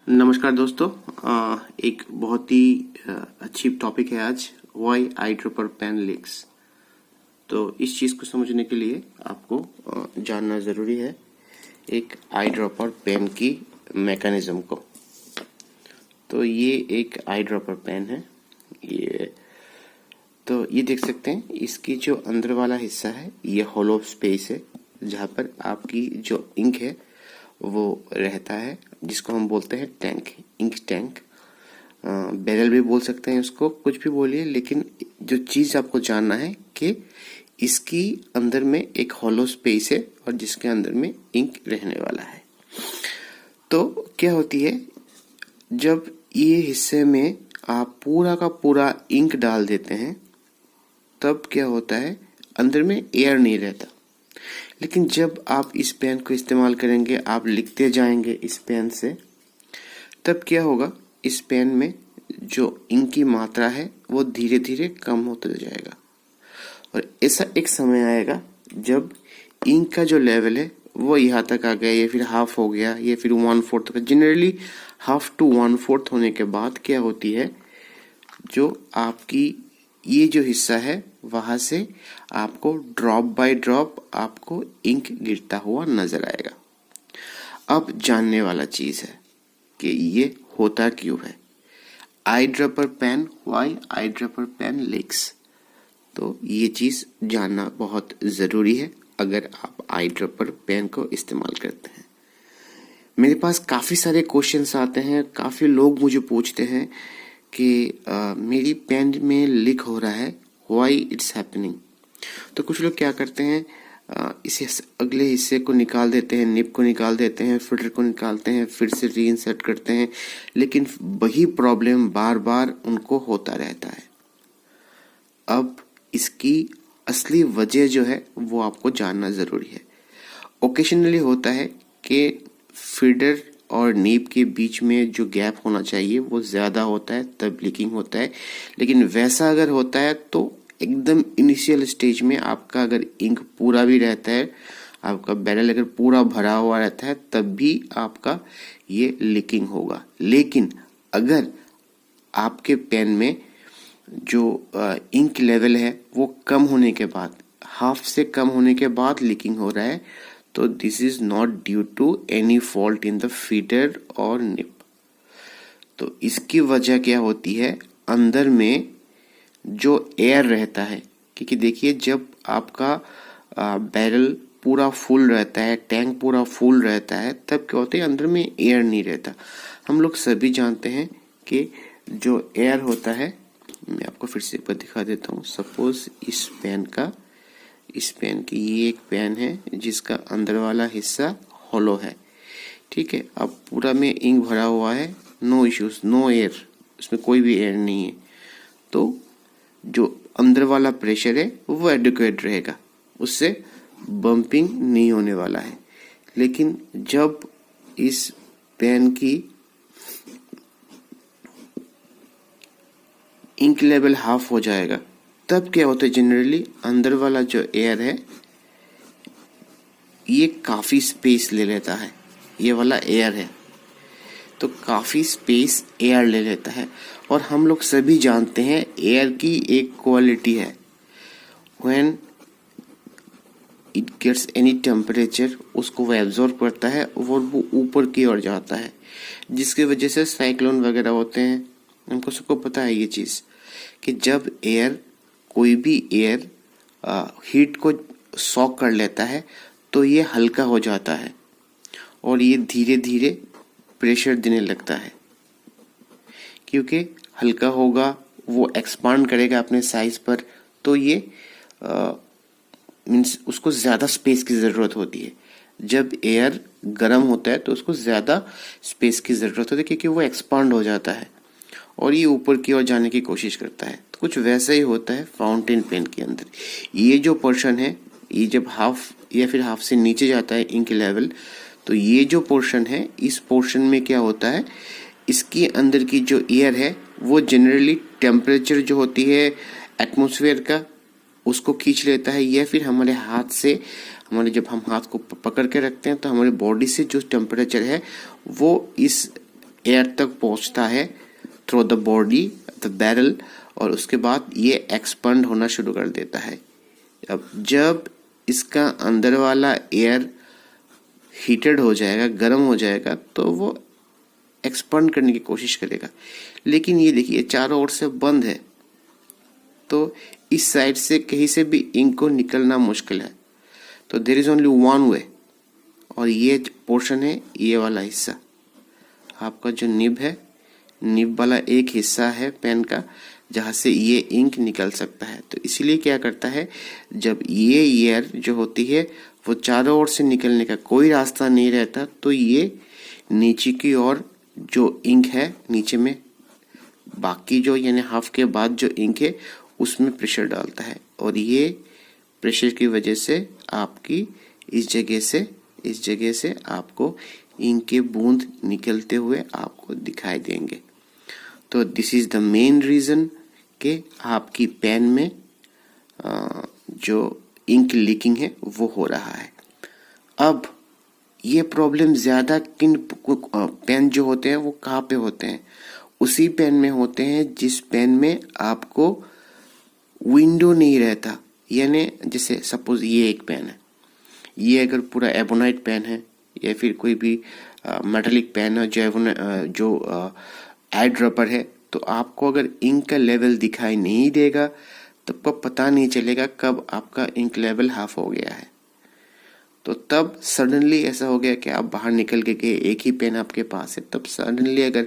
नमस्कार दोस्तों। एक बहुत ही अच्छी टॉपिक है आज, why eye dropper pen leaks. तो इस चीज़ को समझने के लिए आपको जानना ज़रूरी है एक आई ड्रॉपर पेन की मैकेनिज्म को। तो ये एक आई ड्रॉपर पेन है। ये देख सकते हैं, इसकी जो अंदर वाला हिस्सा है ये होलो स्पेस है, जहाँ पर आपकी जो इंक है वो रहता है, जिसको हम बोलते हैं टैंक, इंक टैंक। बैरल भी बोल सकते हैं उसको, कुछ भी बोलिए, लेकिन जो चीज़ आपको जानना है कि इसकी अंदर में एक होलो स्पेस है और जिसके अंदर में इंक रहने वाला है। तो क्या होती है, जब ये हिस्से में आप पूरा का पूरा इंक डाल देते हैं तब क्या होता है, अंदर में एयर नहीं रहता। लेकिन जब आप इस पेन को इस्तेमाल करेंगे, आप लिखते जाएंगे इस पेन से, तब क्या होगा, इस पेन में जो इंक की मात्रा है वो धीरे धीरे कम होता जाएगा। और ऐसा एक समय आएगा जब इंक का जो लेवल है वो यहाँ तक आ गया, या फिर हाफ हो गया, या फिर 1/4। जनरली हाफ टू 1/4 होने के बाद क्या होती है, जो आपकी ये जो हिस्सा है वहां से आपको ड्रॉप बाय ड्रॉप आपको इंक गिरता हुआ नजर आएगा। अब जानने वाला चीज है कि ये होता क्यों है। Eye dropper pen, why eye dropper pen leaks. तो ये चीज जानना बहुत जरूरी है अगर आप आई ड्रॉपर पेन को इस्तेमाल करते हैं। मेरे पास काफी सारे क्वेश्चंस आते हैं, काफी लोग मुझे पूछते हैं कि मेरी पेन में लीक हो रहा है, व्हाई इट्स हैपनिंग। तो कुछ लोग क्या करते हैं, इसे अगले हिस्से को निकाल देते हैं, निब को निकाल देते हैं, फिल्टर को निकालते हैं, फिर से रीइंसर्ट करते हैं, लेकिन वही प्रॉब्लम बार बार उनको होता रहता है। अब इसकी असली वजह जो है वो आपको जानना जरूरी है। ओकेशनली होता है कि फीडर और नीब के बीच में जो गैप होना चाहिए वो ज्यादा होता है, तब लीकिंग होता है। लेकिन वैसा अगर होता है तो एकदम इनिशियल स्टेज में आपका अगर इंक पूरा भी रहता है, आपका बैरल अगर पूरा भरा हुआ रहता है, तब भी आपका ये लीकिंग होगा। लेकिन अगर आपके पेन में जो इंक लेवल है वो कम होने के बाद, हाफ से कम होने के बाद लीकिंग हो रहा है, तो this is not due to any fault in the feeder और निप। तो इसकी वजह क्या होती है, अंदर में जो एयर रहता है, क्योंकि देखिए जब आपका बैरल पूरा फुल रहता है, टैंक पूरा फुल रहता है, तब क्या होता है, अंदर में एयर नहीं रहता। हम लोग सभी जानते हैं कि जो एयर होता है, मैं आपको फिर से एक बार दिखा देता हूँ। सपोज इस पेन की ये एक पेन है जिसका अंदर वाला हिस्सा होलो है, ठीक है। अब पूरा में इंक भरा हुआ है, नो इश्यूज, नो एयर, इसमें कोई भी एयर नहीं है, तो जो अंदर वाला प्रेशर है वो एडिक्वेट रहेगा, उससे बम्पिंग नहीं होने वाला है। लेकिन जब इस पेन की इंक लेवल हाफ हो जाएगा, तब क्या होता है, जनरली अंदर वाला जो एयर है ये काफी स्पेस ले लेता है। ये वाला एयर है तो काफी स्पेस एयर ले लेता है। और हम लोग सभी जानते हैं एयर की एक क्वालिटी है, when it gets any temperature, उसको वो एब्जॉर्ब करता है और वो ऊपर की ओर जाता है, जिसकी वजह से साइक्लोन वगैरह होते हैं। हमको सबको पता है ये चीज कि जब कोई भी एयर हीट को सॉक कर लेता है तो ये हल्का हो जाता है और ये धीरे धीरे प्रेशर देने लगता है। क्योंकि हल्का होगा, वो एक्सपांड करेगा अपने साइज पर, तो ये मीन्स उसको ज्यादा स्पेस की जरूरत होती है। जब एयर गर्म होता है तो उसको ज्यादा स्पेस की जरूरत होती है, क्योंकि वो एक्सपांड हो जाता है और ये ऊपर की ओर जाने की कोशिश करता है। तो कुछ वैसा ही होता है फाउंटेन पेन के अंदर। ये जो पोर्शन है, ये जब हाफ या फिर हाफ से नीचे जाता है इंक लेवल, तो ये जो पोर्शन है, इस पोर्शन में क्या होता है, इसके अंदर की जो एयर है वो जनरली टेम्परेचर जो होती है एटमॉस्फेयर का, उसको खींच लेता है, या फिर हमारे हाथ से, हमारे जब हम हाथ को पकड़ के रखते हैं तो हमारे बॉडी से जो टेम्परेचर है वो इस एयर तक पहुंचता है through the body the barrel, और उसके बाद ये एक्सपेंड होना शुरू कर देता है। अब जब इसका अंदर वाला एयर हीटेड हो जाएगा, गर्म हो जाएगा, तो वो एक्सपेंड करने की कोशिश करेगा। लेकिन ये देखिए चारों ओर से बंद है, तो इस साइड से कहीं से भी इंक को निकलना मुश्किल है। तो there is only one way, और ये पोर्शन है, ये वाला हिस्सा आपका जो निब है, निब वाला एक हिस्सा है पेन का जहां से ये इंक निकल सकता है। तो इसलिए क्या करता है, जब ये एयर जो होती है वो चारों ओर से निकलने का कोई रास्ता नहीं रहता, तो ये नीचे की ओर जो इंक है नीचे में, बाकी जो यानी हाफ के बाद जो इंक है उसमें प्रेशर डालता है, और ये प्रेशर की वजह से आपकी इस जगह से आपको इंक के बूंद निकलते हुए आपको दिखाई देंगे। तो this is the main reason कि आपकी पेन में जो इंक लीकिंग है वो हो रहा है। अब ये प्रॉब्लम ज्यादा किन पेन जो होते हैं वो कहाँ पे होते हैं, उसी पेन में होते हैं जिस पेन में आपको विंडो नहीं रहता। यानी जैसे सपोज ये एक पेन है, ये अगर पूरा एबोनाइट पेन है या फिर कोई भी मेटालिक पेन है जो आई ड्रॉपर है, तो आपको अगर इंक का लेवल दिखाई नहीं देगा तो आपको पता नहीं चलेगा कब आपका इंक लेवल हाफ हो गया है। तो तब सडनली ऐसा हो गया कि आप बाहर निकल के गए, एक ही पेन आपके पास है, तब सडनली अगर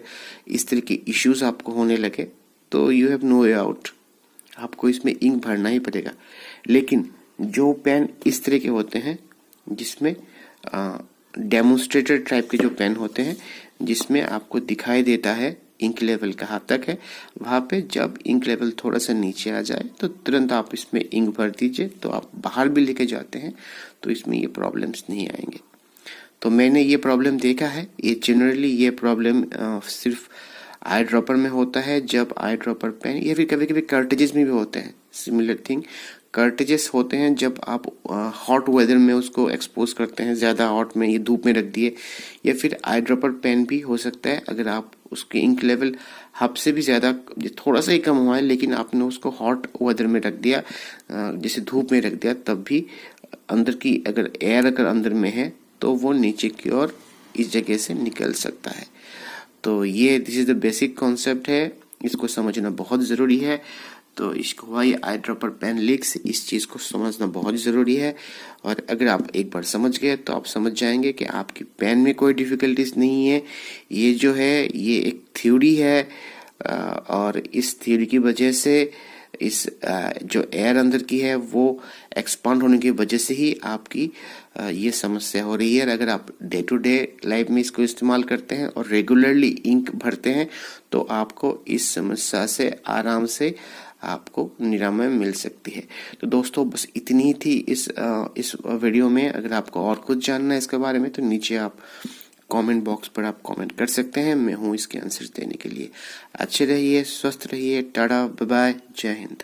इस तरह की इश्यूज आपको होने लगे तो you have no way out, आपको इसमें इंक भरना ही पड़ेगा। लेकिन जो पेन इस तरह के होते हैं जिसमें डेमोन्स्ट्रेटर टाइप के जो पेन होते हैं जिसमें आपको दिखाई देता है इंक लेवल कहाँ तक है, वहां पे जब इंक लेवल थोड़ा सा नीचे आ जाए तो तुरंत आप इसमें इंक भर दीजिए, तो आप बाहर भी लेके जाते हैं तो इसमें ये प्रॉब्लम्स नहीं आएंगे। तो मैंने ये प्रॉब्लम देखा है, ये जनरली ये प्रॉब्लम सिर्फ आई ड्रॉपर में होता है, जब आई ड्रॉपर पेन या फिर कभी कभी कार्ट्रिजेस में भी होते हैं। सिमिलर थिंग कार्ट्रिजेस होते हैं जब आप हॉट वेदर में उसको एक्सपोज करते हैं, ज़्यादा हॉट में, ये धूप में रख दिए, या फिर आई ड्रॉपर पेन भी हो सकता है अगर आप उसके इंक लेवल हब से भी ज़्यादा थोड़ा सा ही कम हुआ है लेकिन आपने उसको हॉट वेदर में रख दिया, जैसे धूप में रख दिया, तब भी अंदर की अगर एयर अगर अंदर में है तो वो नीचे की ओर इस जगह से निकल सकता है। तो ये this is the basic concept है, इसको समझना बहुत ज़रूरी है। तो इसको why eye dropper pen leaks, इस चीज़ को समझना बहुत ज़रूरी है। और अगर आप एक बार समझ गए तो आप समझ जाएंगे कि आपकी पेन में कोई डिफ़िकल्टीज नहीं है। ये जो है ये एक थ्योरी है, और इस थ्योरी की वजह से इस जो एयर अंदर की है वो एक्सपांड होने की वजह से ही आपकी ये समस्या हो रही है। अगर आप डे टू डे लाइफ में इसको इस्तेमाल करते हैं और रेगुलरली इंक भरते हैं तो आपको इस समस्या से आराम से आपको निरामय मिल सकती है। तो दोस्तों बस इतनी ही थी इस वीडियो में। अगर आपको और कुछ जानना है इसके बारे में तो नीचे आप कमेंट बॉक्स पर आप कमेंट कर सकते हैं, मैं हूँ इसके आंसर देने के लिए। अच्छे रहिए, स्वस्थ रहिए, टाटा बाय बाय, जय हिंद।